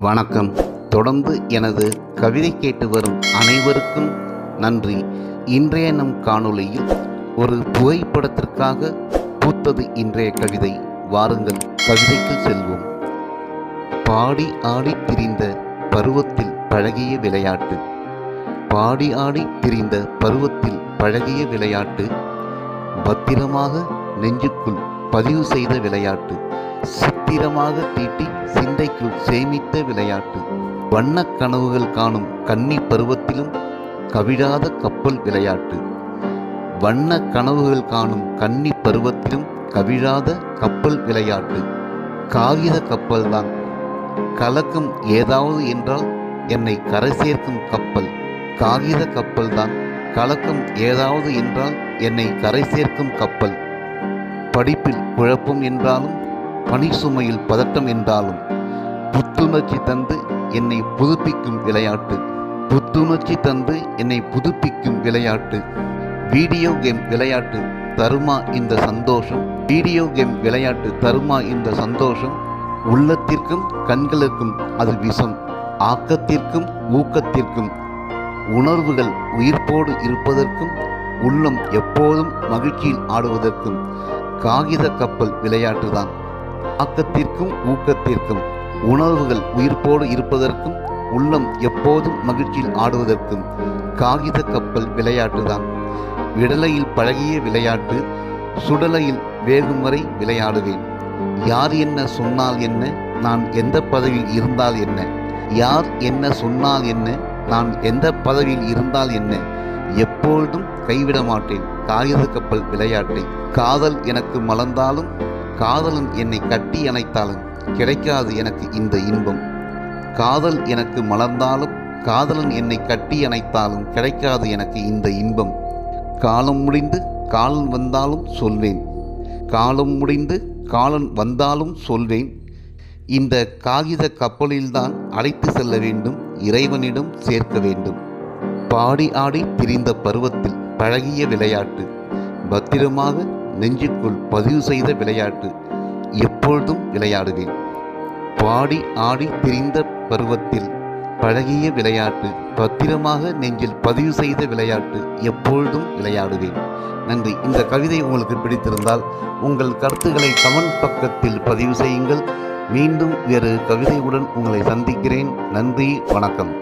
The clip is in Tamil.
வணக்கம். தொடர்ந்து எனது கவிதை கேட்டு வரும் அனைவருக்கும் நன்றி. இன்றைய நம் காணொளியில் ஒரு புகைப்படத்திற்காக பூத்தது இன்றைய கவிதை. வாருங்கள் கவிதைக்கு செல்வோம். பாடி ஆடி திரிந்த பருவத்தில் பழகிய விளையாட்டு. பாடி ஆடி திரிந்த பருவத்தில் பழகிய விளையாட்டு. பத்திரமாக நெஞ்சுக்குள் பதிவு செய்த விளையாட்டு. சித்திரமாக தீட்டி சிந்தைக்குள் சேமித்த விளையாட்டு. வண்ணக் கனவுகள் காணும் கன்னி பருவத்திலும் கவிழாத கப்பல் விளையாட்டு. வண்ண கனவுகள் காணும் கன்னி பருவத்திலும் கவிழாத கப்பல் விளையாட்டு. காகித கப்பல்தான் கலக்கும் ஏதாவது என்றால் என்னை கரை சேர்க்கும் கப்பல். காகித கப்பல்தான் கலக்கும் ஏதாவது என்றால் என்னை கரை சேர்க்கும் கப்பல். படிப்பில் குழப்பம் என்றாலும் பணி சுமையில் பதட்டம் என்றாலும் புத்துணர்ச்சி தந்து என்னை புதுப்பிக்கும் விளையாட்டு. புத்துணர்ச்சி தந்து என்னை புதுப்பிக்கும் விளையாட்டு. வீடியோ கேம் விளையாட்டு தருமா இந்த சந்தோஷம். வீடியோ கேம் விளையாட்டு தருமா இந்த சந்தோஷம். உள்ளத்திற்கும் கண்களுக்கும் அது விஷம். ஆக்கத்திற்கும் ஊக்கத்திற்கும் உணர்வுகள் உயிர்ப்போடு இருப்பதற்கும் உள்ளம் எப்போதும் மகிழ்ச்சியில் ஆடுவதற்கும் காகித கப்பல் விளையாட்டுதான். ஆக்கத்திற்கும் ஊக்கத்திற்கும் உணர்வுகள் உயிர்ப்போடு இருப்பதற்கும் உள்ளம் எப்போதும் மகிழ்ச்சியில் ஆடுவதற்கும் காகித கப்பல் விளையாட்டுதான். விடலையில் பழகிய விளையாட்டு சுடலையில் வேகும் வரை விளையாடுவேன். யார் என்ன சொன்னால் என்ன, நான் எந்த பதவியில் இருந்தால் என்ன. யார் என்ன சொன்னால் என்ன, நான் எந்த பதவியில் இருந்தால் என்ன. எப்பொழுதும் கைவிட மாட்டேன் காகித கப்பல் விளையாட்டை. காதல் எனக்கு மலர்ந்தாலும் காதலன் என்னை கட்டி அணைத்தாலும் கிடைக்காது எனக்கு இந்த இன்பம். காதல் எனக்கு மலர்ந்தாலும் காதலன் என்னை கட்டி அணைத்தாலும் கிடைக்காது எனக்கு இந்த இன்பம். காலம் முடிந்து காலன் வந்தாலும் சொல்வேன். காலம் முடிந்து காலன் வந்தாலும் சொல்வேன். இந்த காகித கப்பலில்தான் அழைத்து செல்ல வேண்டும், இறைவனிடம் சேர்க்க வேண்டும். பாடி ஆடி திரிந்த பருவத்தில் பழகிய விளையாட்டு. பத்திரமாக நெஞ்சுக்குள் பதிவு செய்த விளையாட்டு. எப்பொழுதும் விளையாடுவேன். பாடி ஆடி திரிந்த பருவத்தில் பழகிய விளையாட்டு. பத்திரமாக நெஞ்சில் பதிவு செய்த விளையாட்டு. எப்பொழுதும் விளையாடுவேன். நன்றி. இந்த கவிதை உங்களுக்கு பிடித்திருந்தால் உங்கள் கருத்துக்களை கமெண்ட் பக்கத்தில் பதிவு செய்யுங்கள். மீண்டும் வேறு கவிதையுடன் உங்களை சந்திக்கிறேன். நன்றி, வணக்கம்.